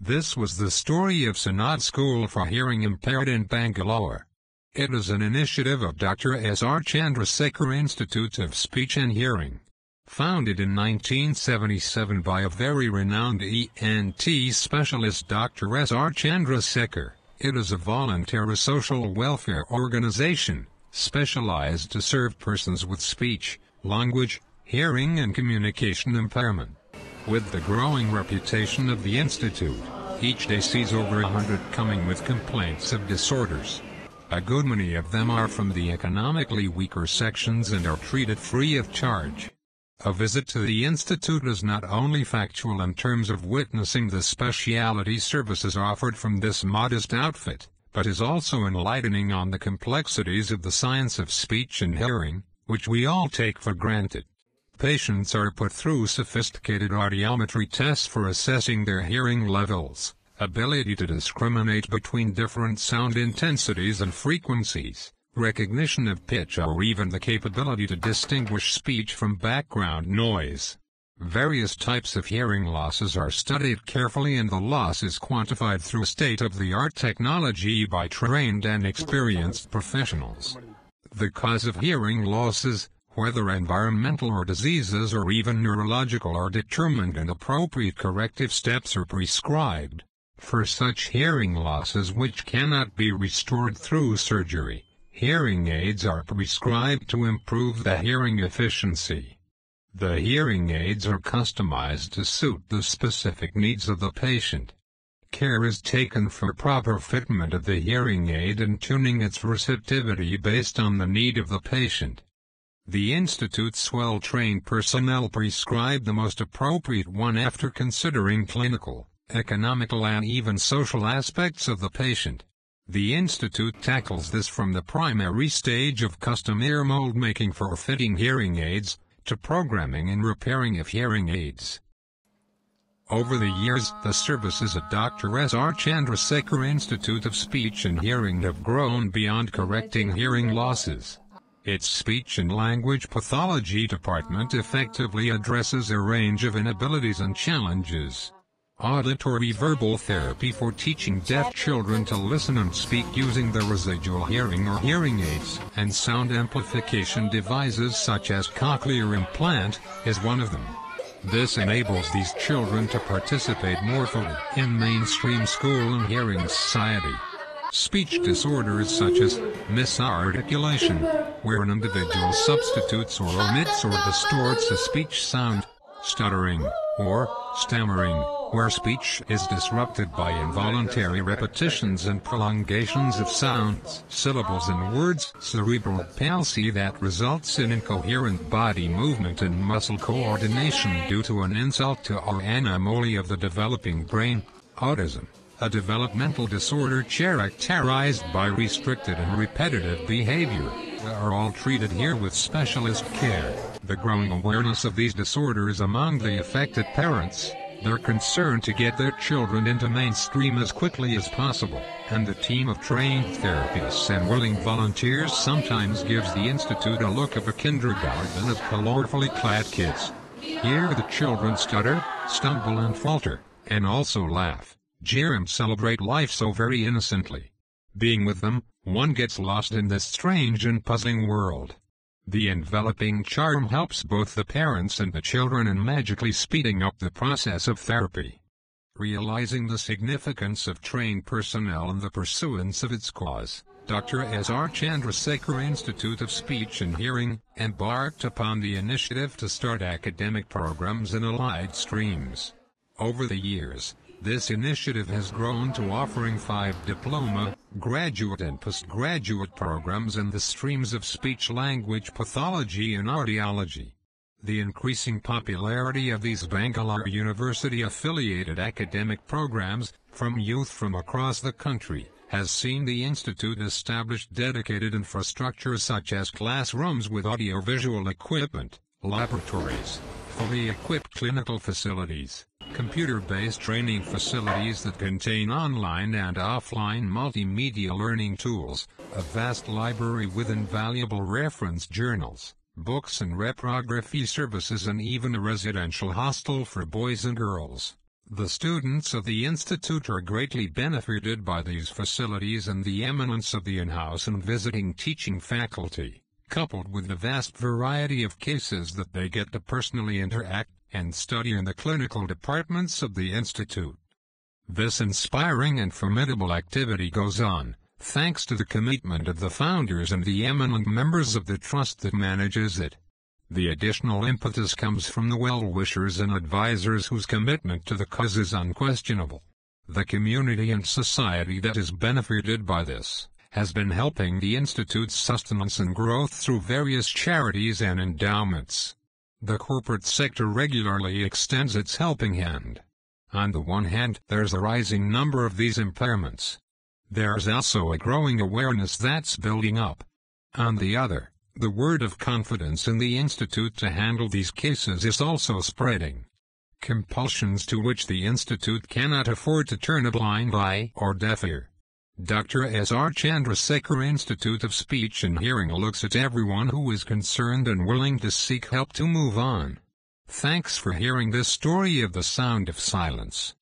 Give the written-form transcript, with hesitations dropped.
This was the story of Sanad School for Hearing Impaired in Bangalore. It is an initiative of Dr. S.R. Chandrasekhar Institute of Speech and Hearing. Founded in 1977 by a very renowned ENT specialist Dr. S.R. Chandrasekhar, it is a voluntary social welfare organization, specialized to serve persons with speech, language, hearing and communication impairment. With the growing reputation of the Institute, each day sees over 100 coming with complaints of disorders. A good many of them are from the economically weaker sections and are treated free of charge. A visit to the Institute is not only factual in terms of witnessing the specialty services offered from this modest outfit, but is also enlightening on the complexities of the science of speech and hearing, which we all take for granted. Patients are put through sophisticated audiometry tests for assessing their hearing levels, ability to discriminate between different sound intensities and frequencies, recognition of pitch, or even the capability to distinguish speech from background noise. Various types of hearing losses are studied carefully, and the loss is quantified through state-of-the-art technology by trained and experienced professionals. The cause of hearing losses, whether environmental or diseases or even neurological, are determined and appropriate corrective steps are prescribed. For such hearing losses which cannot be restored through surgery, hearing aids are prescribed to improve the hearing efficiency. The hearing aids are customized to suit the specific needs of the patient. Care is taken for proper fitment of the hearing aid and tuning its receptivity based on the need of the patient. The Institute's well-trained personnel prescribe the most appropriate one after considering clinical, economical and even social aspects of the patient. The Institute tackles this from the primary stage of custom ear mold making for fitting hearing aids, to programming and repairing of hearing aids. Over the years, the services at Dr. S.R. Chandrasekhar Institute of Speech and Hearing have grown beyond correcting hearing losses. Its Speech and Language Pathology Department effectively addresses a range of inabilities and challenges. Auditory verbal therapy for teaching deaf children to listen and speak using the residual hearing or hearing aids, and sound amplification devices such as cochlear implant, is one of them. This enables these children to participate more fully in mainstream school and hearing society. Speech disorders such as misarticulation, where an individual substitutes or omits or distorts a speech sound, stuttering, or stammering, where speech is disrupted by involuntary repetitions and prolongations of sounds, syllables and words, cerebral palsy that results in incoherent body movement and muscle coordination due to an insult to or anomaly of the developing brain, autism, a developmental disorder characterized by restricted and repetitive behavior, are all treated here with specialist care. The growing awareness of these disorders among the affected parents, their concern to get their children into mainstream as quickly as possible, and the team of trained therapists and willing volunteers sometimes gives the Institute a look of a kindergarten of colorfully clad kids. Here the children stutter, stumble and falter, and also laugh, jeer and celebrate life so very innocently. Being with them, one gets lost in this strange and puzzling world. The enveloping charm helps both the parents and the children in magically speeding up the process of therapy. Realizing the significance of trained personnel and the pursuance of its cause, Dr. S.R. Chandrasekhar Institute of Speech and Hearing embarked upon the initiative to start academic programs in allied streams. Over the years, this initiative has grown to offering 5 diploma, graduate and postgraduate programs in the streams of speech-language pathology and audiology. The increasing popularity of these Bangalore University-affiliated academic programs, from youth from across the country, has seen the Institute establish dedicated infrastructure such as classrooms with audiovisual equipment, laboratories, fully equipped clinical facilities, computer-based training facilities that contain online and offline multimedia learning tools, a vast library with invaluable reference journals, books and reprography services, and even a residential hostel for boys and girls. The students of the Institute are greatly benefited by these facilities and the eminence of the in-house and visiting teaching faculty, coupled with the vast variety of cases that they get to personally interact and study in the clinical departments of the Institute. This inspiring and formidable activity goes on, thanks to the commitment of the founders and the eminent members of the trust that manages it. The additional impetus comes from the well-wishers and advisors whose commitment to the cause is unquestionable. The community and society that is benefited by this has been helping the Institute's sustenance and growth through various charities and endowments. The corporate sector regularly extends its helping hand. On the one hand, there's a rising number of these impairments. There's also a growing awareness that's building up. On the other, the word of confidence in the Institute to handle these cases is also spreading. Compulsions to which the Institute cannot afford to turn a blind eye or deaf ear. Dr. S.R. Chandrasekhar Institute of Speech and Hearing looks at everyone who is concerned and willing to seek help to move on. Thanks for hearing this story of the sound of silence.